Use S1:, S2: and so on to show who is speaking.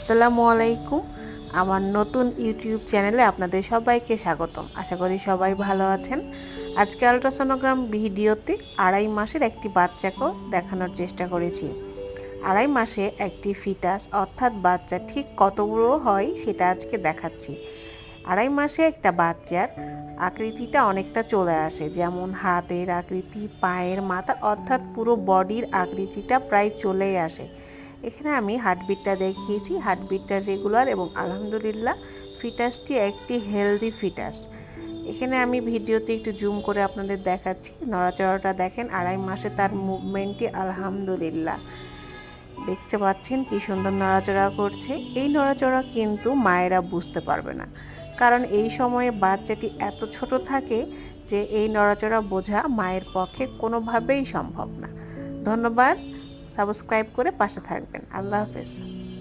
S1: আসসালামু আলাইকুম। আমার নতুন ইউটিউব চ্যানেলে আপনাদের সবাইকে স্বাগতম। আশা করি সবাই ভালো আছেন। আজকে আল্ট্রাসোনোগ্রাম ভিডিওতে 2.5 মাসের একটি বাচ্চাকে দেখানোর চেষ্টা করেছি। 2.5 মাসে একটি ফিটাস অর্থাৎ বাচ্চা ঠিক কত বড় হয় সেটা আজকে দেখাচ্ছি। 2.5 মাসে একটা বাচ্চার আকৃতিটা অনেকটা চলে আসে, যেমন হাতের আকৃতি, পায়ের, মাথা অর্থাৎ পুরো বডির আকৃতিটা প্রায় চলেই আসে। এখানে আমি হার্টবিটটা দেখিয়েছি, হার্টবিটটা রেগুলার এবং আলহামদুলিল্লাহ ফিটাসটি একটি হেলদি ফিটাস। এখানে আমি ভিডিওতে একটু জুম করে আপনাদের দেখাচ্ছি, নড়াচড়াটা দেখেন। 2.5 মাসে তার মুভমেন্টটি আলহামদুলিল্লাহ দেখতে পাচ্ছেন কি সুন্দর নড়াচড়া করছে। এই নড়াচড়া কিন্তু মায়েরা বুঝতে পারবে না, কারণ এই সময়ে বাচ্চাটি এত ছোট থাকে যে এই নড়াচড়া বোঝা মায়ের পক্ষে কোনোভাবেই সম্ভব না। ধন্যবাদ। সাবস্ক্রাইব করে পাশে থাকবেন। আল্লাহ হাফেজ।